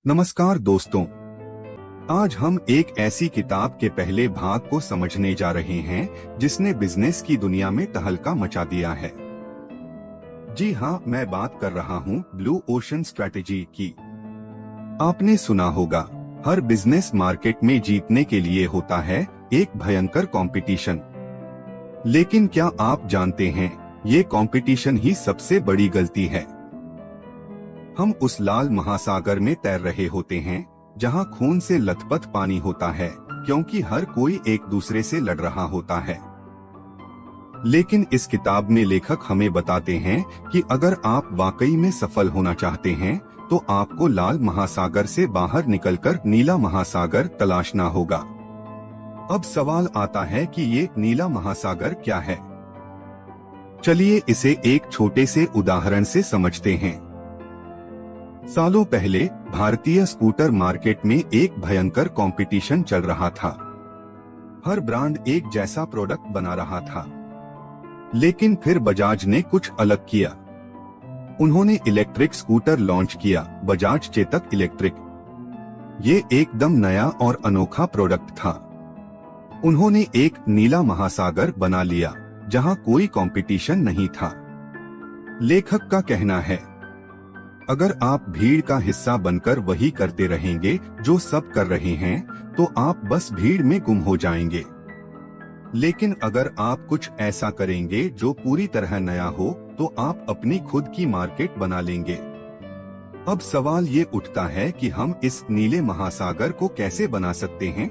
नमस्कार दोस्तों, आज हम एक ऐसी किताब के पहले भाग को समझने जा रहे हैं जिसने बिजनेस की दुनिया में तहलका मचा दिया है। जी हाँ, मैं बात कर रहा हूँ ब्लू ओशन स्ट्रैटेजी की। आपने सुना होगा, हर बिजनेस मार्केट में जीतने के लिए होता है एक भयंकर कंपटीशन। लेकिन क्या आप जानते हैं, ये कंपटीशन ही सबसे बड़ी गलती है। हम उस लाल महासागर में तैर रहे होते हैं जहां खून से लथपथ पानी होता है, क्योंकि हर कोई एक दूसरे से लड़ रहा होता है। लेकिन इस किताब में लेखक हमें बताते हैं कि अगर आप वाकई में सफल होना चाहते हैं तो आपको लाल महासागर से बाहर निकलकर नीला महासागर तलाशना होगा। अब सवाल आता है कि ये नीला महासागर क्या है। चलिए इसे एक छोटे से उदाहरण से समझते हैं। सालों पहले भारतीय स्कूटर मार्केट में एक भयंकर कंपटीशन चल रहा था। हर ब्रांड एक जैसा प्रोडक्ट बना रहा था। लेकिन फिर बजाज ने कुछ अलग किया। उन्होंने इलेक्ट्रिक स्कूटर लॉन्च किया, बजाज चेतक इलेक्ट्रिक। ये एकदम नया और अनोखा प्रोडक्ट था। उन्होंने एक नीला महासागर बना लिया जहां कोई कंपटीशन नहीं था। लेखक का कहना है, अगर आप भीड़ का हिस्सा बनकर वही करते रहेंगे जो सब कर रहे हैं, तो आप बस भीड़ में गुम हो जाएंगे। लेकिन अगर आप कुछ ऐसा करेंगे जो पूरी तरह नया हो, तो आप अपनी खुद की मार्केट बना लेंगे। अब सवाल ये उठता है कि हम इस नीले महासागर को कैसे बना सकते हैं।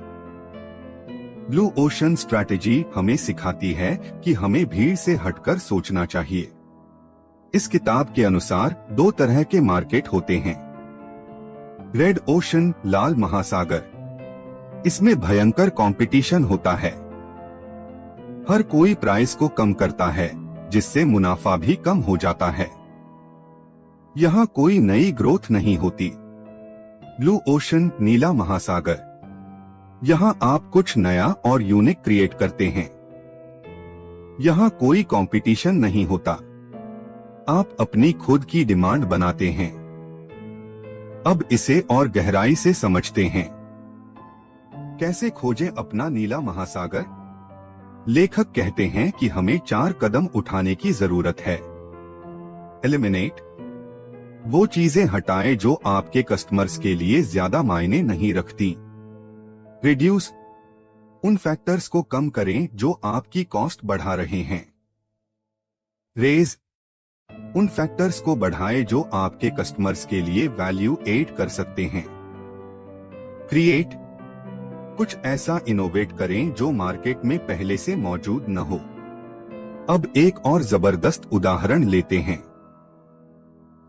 ब्लू ओशन स्ट्रैटेजी हमें सिखाती है कि हमें भीड़ से हटकर सोचना चाहिए। इस किताब के अनुसार दो तरह के मार्केट होते हैं। रेड ओशन, लाल महासागर। इसमें भयंकर कंपटीशन होता है। हर कोई प्राइस को कम करता है, जिससे मुनाफा भी कम हो जाता है। यहाँ कोई नई ग्रोथ नहीं होती। ब्लू ओशन, नीला महासागर। यहाँ आप कुछ नया और यूनिक क्रिएट करते हैं। यहाँ कोई कंपटीशन नहीं होता। आप अपनी खुद की डिमांड बनाते हैं। अब इसे और गहराई से समझते हैं। कैसे खोजें अपना नीला महासागर? लेखक कहते हैं कि हमें 4 कदम उठाने की जरूरत है। एलिमिनेट, वो चीजें हटाएं जो आपके कस्टमर्स के लिए ज्यादा मायने नहीं रखती। रिड्यूस, उन फैक्टर्स को कम करें जो आपकी कॉस्ट बढ़ा रहे हैं। रेज, उन फैक्टर्स को बढ़ाएं जो आपके कस्टमर्स के लिए वैल्यू ऐड कर सकते हैं। क्रिएट, कुछ ऐसा इनोवेट करें जो मार्केट में पहले से मौजूद न हो। अब एक और जबरदस्त उदाहरण लेते हैं।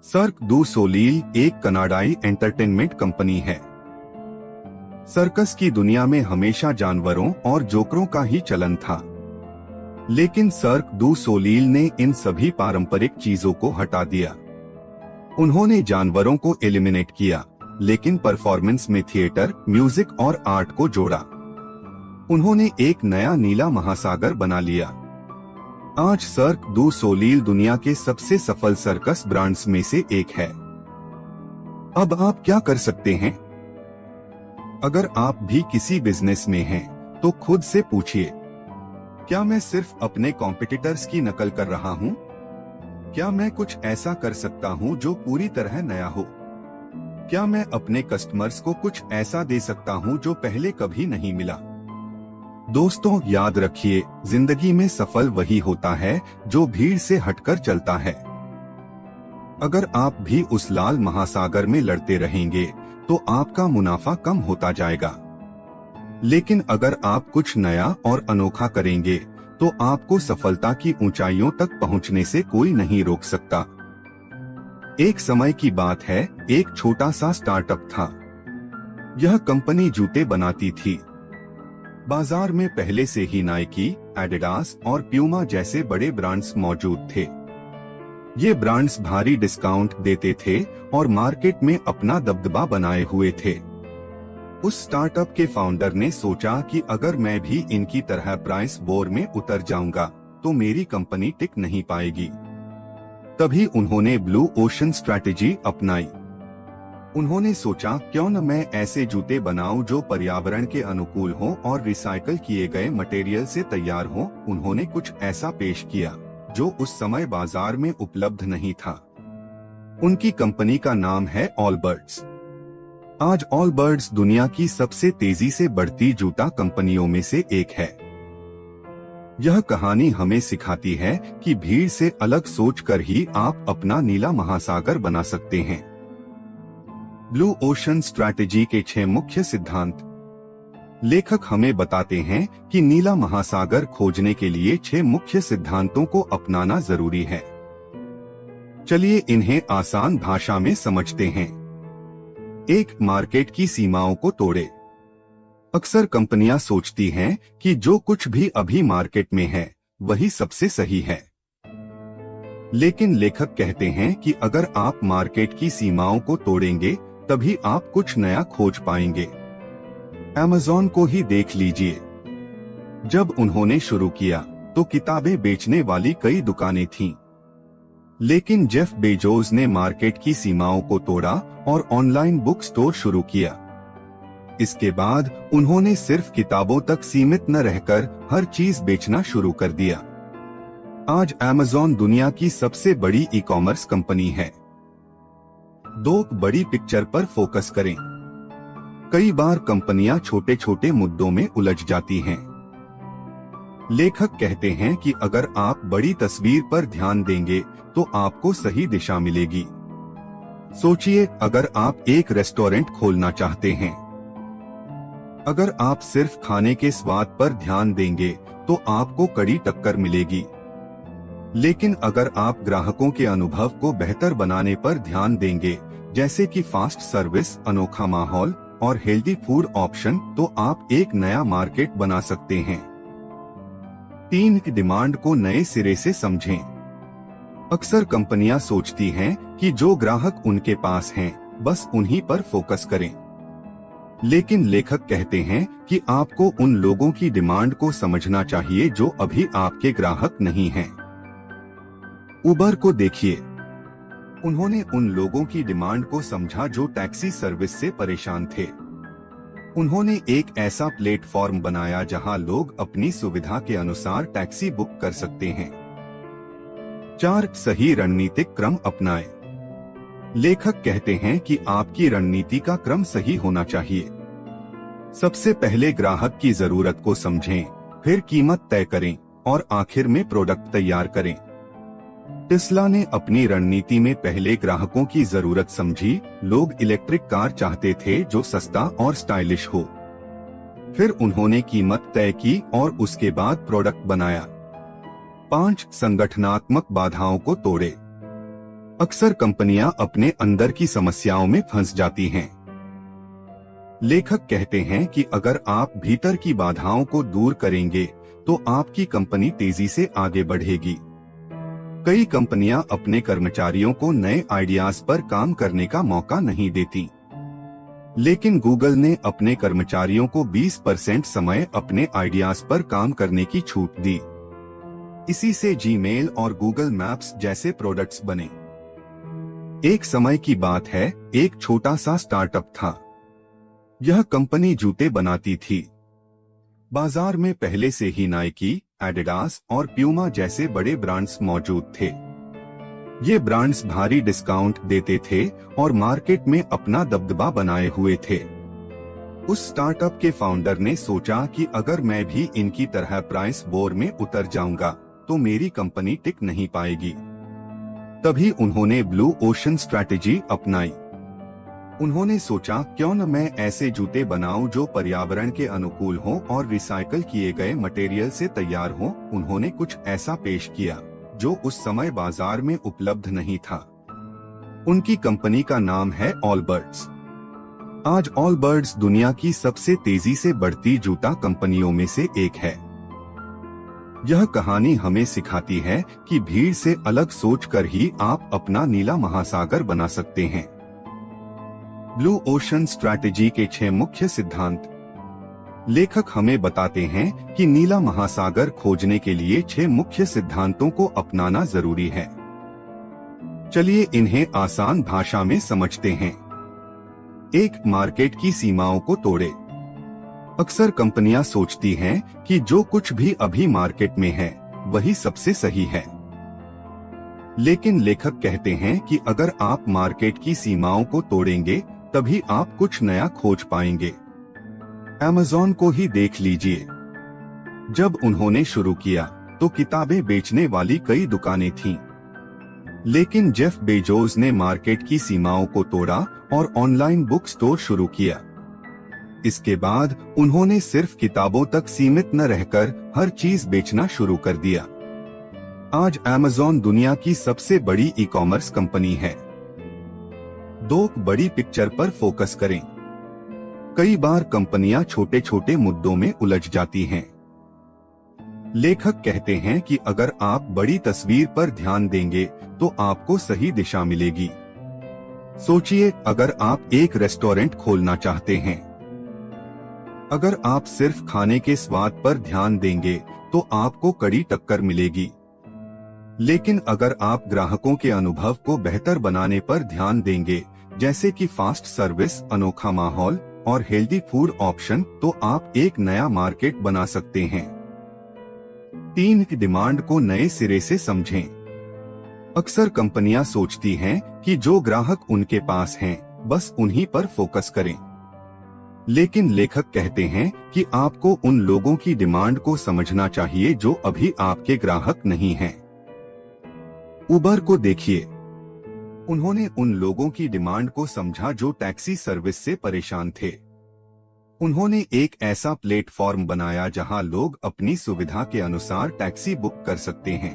सर्क दू सोलील एक कनाडाई एंटरटेनमेंट कंपनी है। सर्कस की दुनिया में हमेशा जानवरों और जोकरों का ही चलन था। लेकिन सर्क दू सोलील ने इन सभी पारंपरिक चीजों को हटा दिया। उन्होंने जानवरों को एलिमिनेट किया, लेकिन परफॉर्मेंस में थिएटर, म्यूजिक और आर्ट को जोड़ा। उन्होंने एक नया नीला महासागर बना लिया। आज सर्क दू सोलील दुनिया के सबसे सफल सर्कस ब्रांड्स में से एक है। अब आप क्या कर सकते हैं? अगर आप भी किसी बिजनेस में हैं, तो खुद से पूछिए, क्या मैं सिर्फ अपने कॉम्पिटिटर्स की नकल कर रहा हूँ? क्या मैं कुछ ऐसा कर सकता हूँ जो पूरी तरह नया हो? क्या मैं अपने कस्टमर्स को कुछ ऐसा दे सकता हूँ जो पहले कभी नहीं मिला? दोस्तों, याद रखिए, जिंदगी में सफल वही होता है जो भीड़ से हटकर चलता है। अगर आप भी उस लाल महासागर में लड़ते रहेंगे, तो आपका मुनाफा कम होता जाएगा। लेकिन अगर आप कुछ नया और अनोखा करेंगे, तो आपको सफलता की ऊंचाइयों तक पहुंचने से कोई नहीं रोक सकता। एक समय की बात है, एक छोटा सा स्टार्टअप था। यह कंपनी जूते बनाती थी। बाजार में पहले से ही नाइकी, एडिडास और प्यूमा जैसे बड़े ब्रांड्स मौजूद थे। ये ब्रांड्स भारी डिस्काउंट देते थे और मार्केट में अपना दबदबा बनाए हुए थे। उस स्टार्टअप के फाउंडर ने सोचा कि अगर मैं भी इनकी तरह प्राइस वॉर में उतर जाऊंगा, तो मेरी कंपनी टिक नहीं पाएगी। तभी उन्होंने ब्लू ओशन स्ट्रैटेजी अपनाई। उन्होंने सोचा क्यों न मैं ऐसे जूते बनाऊं जो पर्यावरण के अनुकूल हों और रिसाइकल किए गए मटेरियल से तैयार हों। उन्होंने कुछ ऐसा पेश किया जो उस समय बाजार में उपलब्ध नहीं था। उनकी कंपनी का नाम है ऑलबर्ट्स। आज ऑलबर्ट्स दुनिया की सबसे तेजी से बढ़ती जूता कंपनियों में से एक है। यह कहानी हमें सिखाती है कि भीड़ से अलग सोचकर ही आप अपना नीला महासागर बना सकते हैं। ब्लू ओशन स्ट्रैटेजी के 6 मुख्य सिद्धांत। लेखक हमें बताते हैं कि नीला महासागर खोजने के लिए 6 मुख्य सिद्धांतों को अपनाना जरूरी है। चलिए इन्हें आसान भाषा में समझते हैं। 1. मार्केट की सीमाओं को तोड़े। अक्सर कंपनियां सोचती हैं कि जो कुछ भी अभी मार्केट में है वही सबसे सही है। लेकिन लेखक कहते हैं कि अगर आप मार्केट की सीमाओं को तोड़ेंगे तभी आप कुछ नया खोज पाएंगे। Amazon को ही देख लीजिए। जब उन्होंने शुरू किया तो किताबें बेचने वाली कई दुकानें थीं। लेकिन जेफ बेजोस ने मार्केट की सीमाओं को तोड़ा और ऑनलाइन बुक स्टोर शुरू किया। इसके बाद उन्होंने सिर्फ किताबों तक सीमित न रहकर हर चीज बेचना शुरू कर दिया। आज Amazon दुनिया की सबसे बड़ी ई-कॉमर्स कंपनी है। 2. बड़ी पिक्चर पर फोकस करें। कई बार कंपनियां छोटे छोटे मुद्दों में उलझ जाती हैं। लेखक कहते हैं कि अगर आप बड़ी तस्वीर पर ध्यान देंगे तो आपको सही दिशा मिलेगी। सोचिए, अगर आप एक रेस्टोरेंट खोलना चाहते हैं, अगर आप सिर्फ खाने के स्वाद पर ध्यान देंगे तो आपको कड़ी टक्कर मिलेगी। लेकिन अगर आप ग्राहकों के अनुभव को बेहतर बनाने पर ध्यान देंगे, जैसे कि फास्ट सर्विस, अनोखा माहौल और हेल्दी फूड ऑप्शन, तो आप एक नया मार्केट बना सकते हैं। 3. डिमांड को नए सिरे से समझें। अक्सर कंपनियां सोचती हैं कि जो ग्राहक उनके पास हैं, बस उन्हीं पर फोकस करें। लेकिन लेखक कहते हैं कि आपको उन लोगों की डिमांड को समझना चाहिए जो अभी आपके ग्राहक नहीं हैं। उबर को देखिए। उन्होंने उन लोगों की डिमांड को समझा जो टैक्सी सर्विस से परेशान थे। उन्होंने एक ऐसा प्लेटफॉर्म बनाया जहां लोग अपनी सुविधा के अनुसार टैक्सी बुक कर सकते हैं। 4. सही रणनीतिक क्रम अपनाएं। लेखक कहते हैं कि आपकी रणनीति का क्रम सही होना चाहिए। सबसे पहले ग्राहक की जरूरत को समझें, फिर कीमत तय करें और आखिर में प्रोडक्ट तैयार करें। टेस्ला ने अपनी रणनीति में पहले ग्राहकों की जरूरत समझी। लोग इलेक्ट्रिक कार चाहते थे जो सस्ता और स्टाइलिश हो। फिर उन्होंने कीमत तय की और उसके बाद प्रोडक्ट बनाया। 5. संगठनात्मक बाधाओं को तोड़े। अक्सर कंपनियां अपने अंदर की समस्याओं में फंस जाती हैं। लेखक कहते हैं कि अगर आप भीतर की बाधाओं को दूर करेंगे तो आपकी कंपनी तेजी से आगे बढ़ेगी। कई कंपनियां अपने कर्मचारियों को नए आइडियाज पर काम करने का मौका नहीं देती। लेकिन गूगल ने अपने कर्मचारियों को 20% समय अपने आइडियाज पर काम करने की छूट दी। इसी से जीमेल और गूगल मैप्स जैसे प्रोडक्ट्स बने। एक समय की बात है, एक छोटा सा स्टार्टअप था। यह कंपनी जूते बनाती थी। बाजार में पहले से ही नाइकी, एडिडास और प्यूमा जैसे बड़े ब्रांड्स मौजूद थे। ये ब्रांड्स भारी डिस्काउंट देते थे और मार्केट में अपना दबदबा बनाए हुए थे। उस स्टार्टअप के फाउंडर ने सोचा कि अगर मैं भी इनकी तरह प्राइस वॉर में उतर जाऊंगा तो मेरी कंपनी टिक नहीं पाएगी। तभी उन्होंने ब्लू ओशन स्ट्रैटेजी अपनाई। उन्होंने सोचा क्यों न मैं ऐसे जूते बनाऊं जो पर्यावरण के अनुकूल हों और रिसाइकल किए गए मटेरियल से तैयार हों। उन्होंने कुछ ऐसा पेश किया जो उस समय बाजार में उपलब्ध नहीं था। उनकी कंपनी का नाम है ऑलबर्ट्स। आज ऑलबर्ट्स दुनिया की सबसे तेजी से बढ़ती जूता कंपनियों में से एक है। यह कहानी हमें सिखाती है कि भीड़ से अलग सोचकर ही आप अपना नीला महासागर बना सकते हैं। ब्लू ओशन स्ट्रैटेजी के 6 मुख्य सिद्धांत। लेखक हमें बताते हैं कि नीला महासागर खोजने के लिए 6 मुख्य सिद्धांतों को अपनाना जरूरी है। चलिए इन्हें आसान भाषा में समझते हैं। एक, मार्केट की सीमाओं को तोड़े। अक्सर कंपनियां सोचती हैं कि जो कुछ भी अभी मार्केट में है वही सबसे सही है, लेकिन लेखक कहते हैं कि अगर आप मार्केट की सीमाओं को तोड़ेंगे तभी आप कुछ नया खोज पाएंगे। Amazon को ही देख लीजिए। जब उन्होंने शुरू किया तो किताबें बेचने वाली कई दुकानें थीं, लेकिन जेफ बेजोस ने मार्केट की सीमाओं को तोड़ा और ऑनलाइन बुक स्टोर शुरू किया। इसके बाद उन्होंने सिर्फ किताबों तक सीमित न रहकर हर चीज बेचना शुरू कर दिया। आज Amazon दुनिया की सबसे बड़ी ई कॉमर्स कंपनी है। दो, बड़ी पिक्चर पर फोकस करें। कई बार कंपनियां छोटे छोटे मुद्दों में उलझ जाती हैं। लेखक कहते हैं कि अगर आप बड़ी तस्वीर पर ध्यान देंगे तो आपको सही दिशा मिलेगी। सोचिए, अगर आप एक रेस्टोरेंट खोलना चाहते हैं, अगर आप सिर्फ खाने के स्वाद पर ध्यान देंगे तो आपको कड़ी टक्कर मिलेगी। लेकिन अगर आप ग्राहकों के अनुभव को बेहतर बनाने पर ध्यान देंगे, जैसे कि फास्ट सर्विस, अनोखा माहौल और हेल्दी फूड ऑप्शन, तो आप एक नया मार्केट बना सकते हैं। 3, डिमांड को नए सिरे से समझें। अक्सर कंपनियां सोचती हैं कि जो ग्राहक उनके पास हैं, बस उन्हीं पर फोकस करें। लेकिन लेखक कहते हैं कि आपको उन लोगों की डिमांड को समझना चाहिए जो अभी आपके ग्राहक नहीं हैं। उबर को देखिए, उन्होंने उन लोगों की डिमांड को समझा जो टैक्सी सर्विस से परेशान थे। उन्होंने एक ऐसा प्लेटफॉर्म बनाया जहां लोग अपनी सुविधा के अनुसार टैक्सी बुक कर सकते हैं।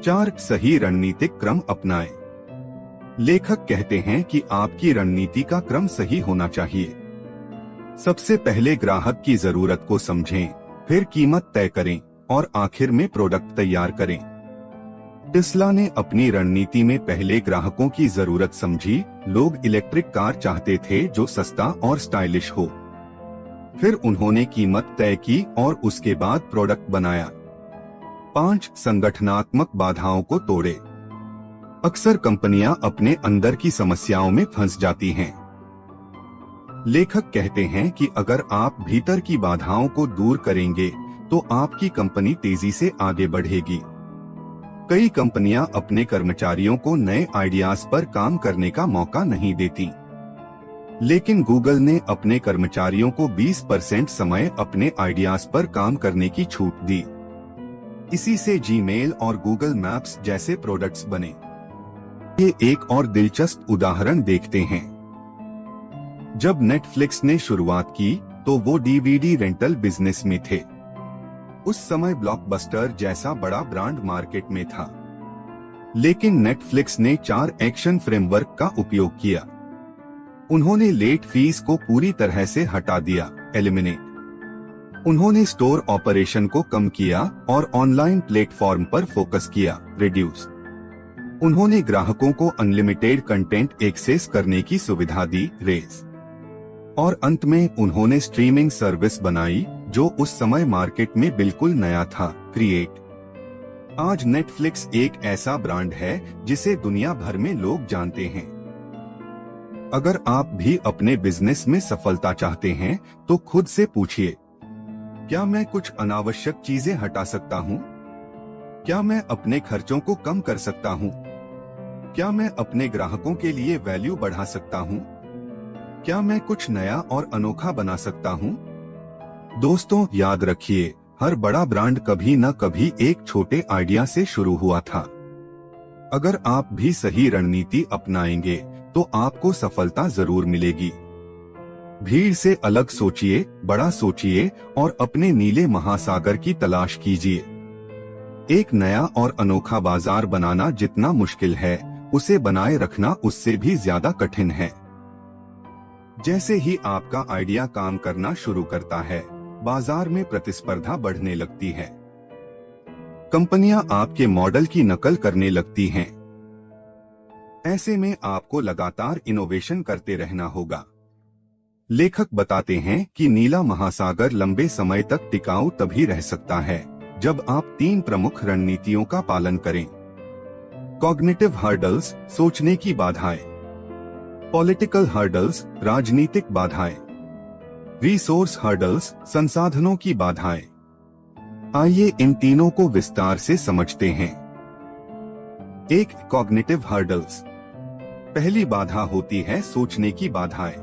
4, सही रणनीतिक क्रम अपनाएं। लेखक कहते हैं कि आपकी रणनीति का क्रम सही होना चाहिए। सबसे पहले ग्राहक की जरूरत को समझें, फिर कीमत तय करें और आखिर में प्रोडक्ट तैयार करें। टेस्ला ने अपनी रणनीति में पहले ग्राहकों की जरूरत समझी। लोग इलेक्ट्रिक कार चाहते थे जो सस्ता और स्टाइलिश हो। फिर उन्होंने कीमत तय की और उसके बाद प्रोडक्ट बनाया। 5, संगठनात्मक बाधाओं को तोड़े। अक्सर कंपनियां अपने अंदर की समस्याओं में फंस जाती हैं। लेखक कहते हैं कि अगर आप भीतर की बाधाओं को दूर करेंगे तो आपकी कंपनी तेजी से आगे बढ़ेगी। कई कंपनियां अपने कर्मचारियों को नए आइडियाज पर काम करने का मौका नहीं देती, लेकिन गूगल ने अपने कर्मचारियों को 20% समय अपने आइडियाज पर काम करने की छूट दी। इसी से जीमेल और गूगल मैप्स जैसे प्रोडक्ट्स बने। ये एक और दिलचस्प उदाहरण देखते हैं। जब नेटफ्लिक्स ने शुरुआत की तो वो डीवीडी रेंटल बिजनेस में थे। उस समय ब्लॉकबस्टर जैसा बड़ा ब्रांड मार्केट में था, लेकिन नेटफ्लिक्स ने 4 एक्शन फ्रेमवर्क का उपयोग किया। उन्होंने लेट फीस को पूरी तरह से हटा दिया, एलिमिनेट। उन्होंने स्टोर ऑपरेशन को कम किया और ऑनलाइन प्लेटफॉर्म पर फोकस किया, रिड्यूस। उन्होंने ग्राहकों को अनलिमिटेड कंटेंट एक्सेस करने की सुविधा दी, रेज। और अंत में उन्होंने स्ट्रीमिंग सर्विस बनाई जो उस समय मार्केट में बिल्कुल नया था, क्रिएट। आज नेटफ्लिक्स एक ऐसा ब्रांड है जिसे दुनिया भर में लोग जानते हैं। अगर आप भी अपने बिजनेस में सफलता चाहते हैं तो खुद से पूछिए, क्या मैं कुछ अनावश्यक चीजें हटा सकता हूँ? क्या मैं अपने खर्चों को कम कर सकता हूँ? क्या मैं अपने ग्राहकों के लिए वैल्यू बढ़ा सकता हूँ? क्या मैं कुछ नया और अनोखा बना सकता हूँ? दोस्तों, याद रखिए, हर बड़ा ब्रांड कभी न कभी एक छोटे आइडिया से शुरू हुआ था। अगर आप भी सही रणनीति अपनाएंगे तो आपको सफलता जरूर मिलेगी। भीड़ से अलग सोचिए, बड़ा सोचिए और अपने नीले महासागर की तलाश कीजिए। एक नया और अनोखा बाजार बनाना जितना मुश्किल है, उसे बनाए रखना उससे भी ज्यादा कठिन है। जैसे ही आपका आइडिया काम करना शुरू करता है, बाजार में प्रतिस्पर्धा बढ़ने लगती है। कंपनियां आपके मॉडल की नकल करने लगती हैं। ऐसे में आपको लगातार इनोवेशन करते रहना होगा। लेखक बताते हैं कि नीला महासागर लंबे समय तक टिकाऊ तभी रह सकता है जब आप 3 प्रमुख रणनीतियों का पालन करें। कॉग्निटिव हर्डल्स, सोचने की बाधाएं। पॉलिटिकल हर्डल्स, राजनीतिक बाधाएं। रिसोर्स हर्डल्स, संसाधनों की बाधाएं। आइए इन तीनों को विस्तार से समझते हैं। एक, कॉग्निटिव हर्डल्स। पहली बाधा होती है सोचने की बाधाएं।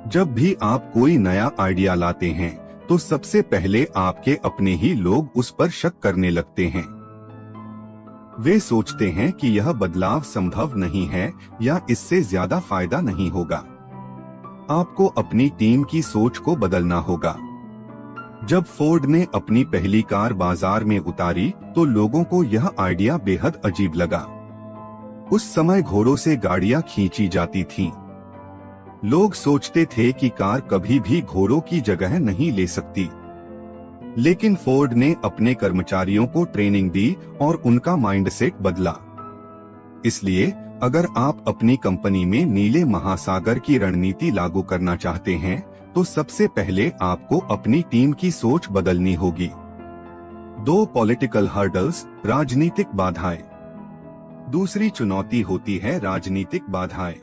जब भी आप कोई नया आइडिया लाते हैं तो सबसे पहले आपके अपने ही लोग उस पर शक करने लगते हैं। वे सोचते हैं कि यह बदलाव संभव नहीं है या इससे ज्यादा फायदा नहीं होगा। आपको अपनी टीम की सोच को बदलना होगा। जब फोर्ड ने अपनी पहली कार बाजार में उतारी तो लोगों को यह आइडिया बेहद अजीब लगा। उस समय घोड़ों से गाड़ियां खींची जाती थीं। लोग सोचते थे कि कार कभी भी घोड़ों की जगह नहीं ले सकती। लेकिन फोर्ड ने अपने कर्मचारियों को ट्रेनिंग दी और उनका माइंडसेट बदला। इसलिए अगर आप अपनी कंपनी में नीले महासागर की रणनीति लागू करना चाहते हैं तो सबसे पहले आपको अपनी टीम की सोच बदलनी होगी। 2, पॉलिटिकल हर्डल्स, राजनीतिक बाधाएं। दूसरी चुनौती होती है राजनीतिक बाधाएं।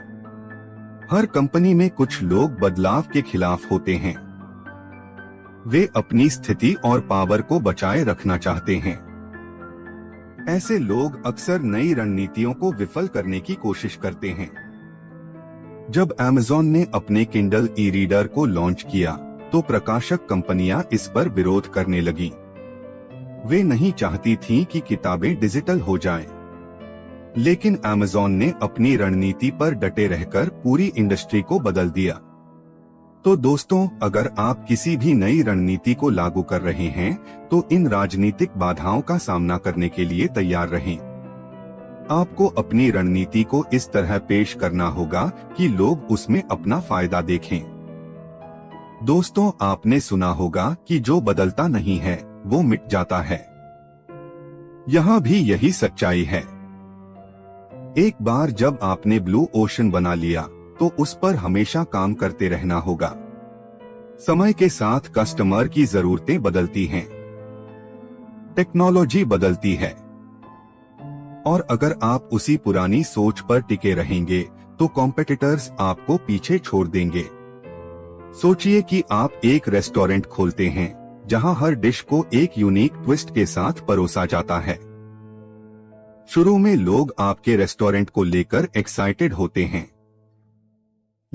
हर कंपनी में कुछ लोग बदलाव के खिलाफ होते हैं। वे अपनी स्थिति और पावर को बचाए रखना चाहते हैं। ऐसे लोग अक्सर नई रणनीतियों को विफल करने की कोशिश करते हैं। जब Amazon ने अपने Kindle ई-रीडर को लॉन्च किया तो प्रकाशक कंपनियां इस पर विरोध करने लगीं। वे नहीं चाहती थीं कि किताबें डिजिटल हो जाएं। लेकिन Amazon ने अपनी रणनीति पर डटे रहकर पूरी इंडस्ट्री को बदल दिया। तो दोस्तों, अगर आप किसी भी नई रणनीति को लागू कर रहे हैं तो इन राजनीतिक बाधाओं का सामना करने के लिए तैयार रहें। आपको अपनी रणनीति को इस तरह पेश करना होगा कि लोग उसमें अपना फायदा देखें। दोस्तों, आपने सुना होगा कि जो बदलता नहीं है वो मिट जाता है। यहाँ भी यही सच्चाई है। एक बार जब आपने ब्लू ओशन बना लिया तो उस पर हमेशा काम करते रहना होगा। समय के साथ कस्टमर की जरूरतें बदलती हैं, टेक्नोलॉजी बदलती है, और अगर आप उसी पुरानी सोच पर टिके रहेंगे तो कॉम्पिटिटर्स आपको पीछे छोड़ देंगे। सोचिए कि आप एक रेस्टोरेंट खोलते हैं जहां हर डिश को एक यूनिक ट्विस्ट के साथ परोसा जाता है। शुरू में लोग आपके रेस्टोरेंट को लेकर एक्साइटेड होते हैं,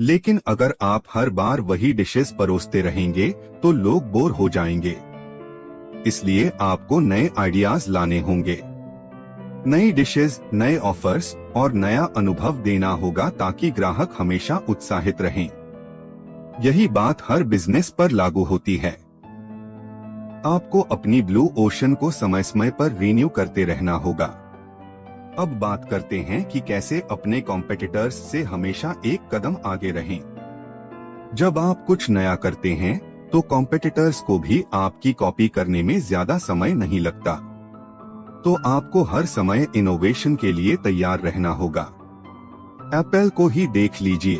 लेकिन अगर आप हर बार वही डिशेस परोसते रहेंगे तो लोग बोर हो जाएंगे। इसलिए आपको नए आइडियाज लाने होंगे। नई डिशेस, नए ऑफर्स और नया अनुभव देना होगा ताकि ग्राहक हमेशा उत्साहित रहें। यही बात हर बिजनेस पर लागू होती है। आपको अपनी ब्लू ओशन को समय समय पर रीन्यू करते रहना होगा। अब बात करते हैं कि कैसे अपने कॉम्पिटिटर्स से हमेशा एक कदम आगे रहें। जब आप कुछ नया करते हैं तो कॉम्पिटिटर्स को भी आपकी कॉपी करने में ज्यादा समय नहीं लगता। तो आपको हर समय इनोवेशन के लिए तैयार रहना होगा। एप्पल को ही देख लीजिए।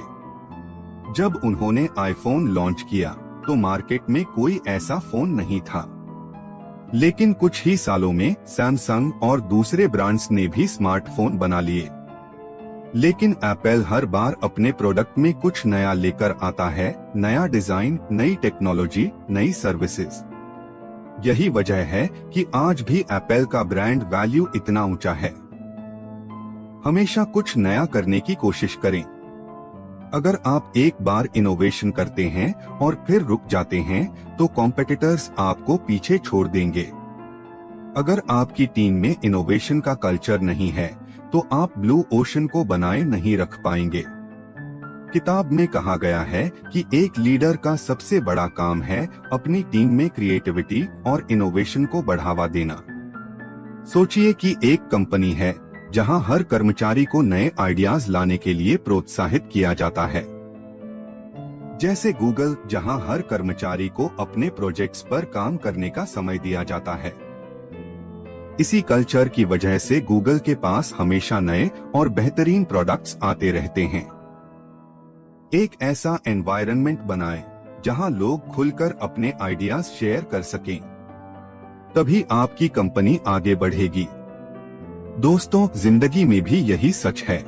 जब उन्होंने आईफोन लॉन्च किया तो मार्केट में कोई ऐसा फोन नहीं था। लेकिन कुछ ही सालों में सैमसंग और दूसरे ब्रांड्स ने भी स्मार्टफोन बना लिए। लेकिन एप्पल हर बार अपने प्रोडक्ट में कुछ नया लेकर आता है, नया डिजाइन, नई टेक्नोलॉजी, नई सर्विसेज। यही वजह है कि आज भी एप्पल का ब्रांड वैल्यू इतना ऊंचा है। हमेशा कुछ नया करने की कोशिश करें। अगर आप एक बार इनोवेशन करते हैं और फिर रुक जाते हैं तो कॉम्पिटिटर्स आपको पीछे छोड़ देंगे। अगर आपकी टीम में इनोवेशन का कल्चर नहीं है तो आप ब्लू ओशन को बनाए नहीं रख पाएंगे। किताब में कहा गया है कि एक लीडर का सबसे बड़ा काम है अपनी टीम में क्रिएटिविटी और इनोवेशन को बढ़ावा देना। सोचिए कि एक कंपनी है जहां हर कर्मचारी को नए आइडियाज लाने के लिए प्रोत्साहित किया जाता है। जैसे गूगल, जहां हर कर्मचारी को अपने प्रोजेक्ट्स पर काम करने का समय दिया जाता है। इसी कल्चर की वजह से गूगल के पास हमेशा नए और बेहतरीन प्रोडक्ट्स आते रहते हैं। एक ऐसा एनवायरनमेंट बनाएं जहां लोग खुलकर अपने आइडियाज शेयर कर सकें। तभी आपकी कंपनी आगे बढ़ेगी। दोस्तों, जिंदगी में भी यही सच है।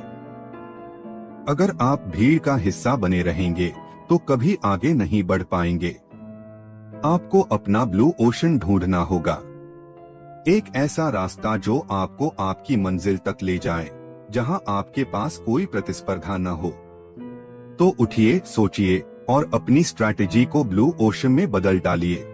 अगर आप भीड़ का हिस्सा बने रहेंगे तो कभी आगे नहीं बढ़ पाएंगे। आपको अपना ब्लू ओशन ढूंढना होगा, एक ऐसा रास्ता जो आपको आपकी मंजिल तक ले जाए, जहां आपके पास कोई प्रतिस्पर्धा न हो। तो उठिए, सोचिए और अपनी स्ट्रैटेजी को ब्लू ओशन में बदल डालिए।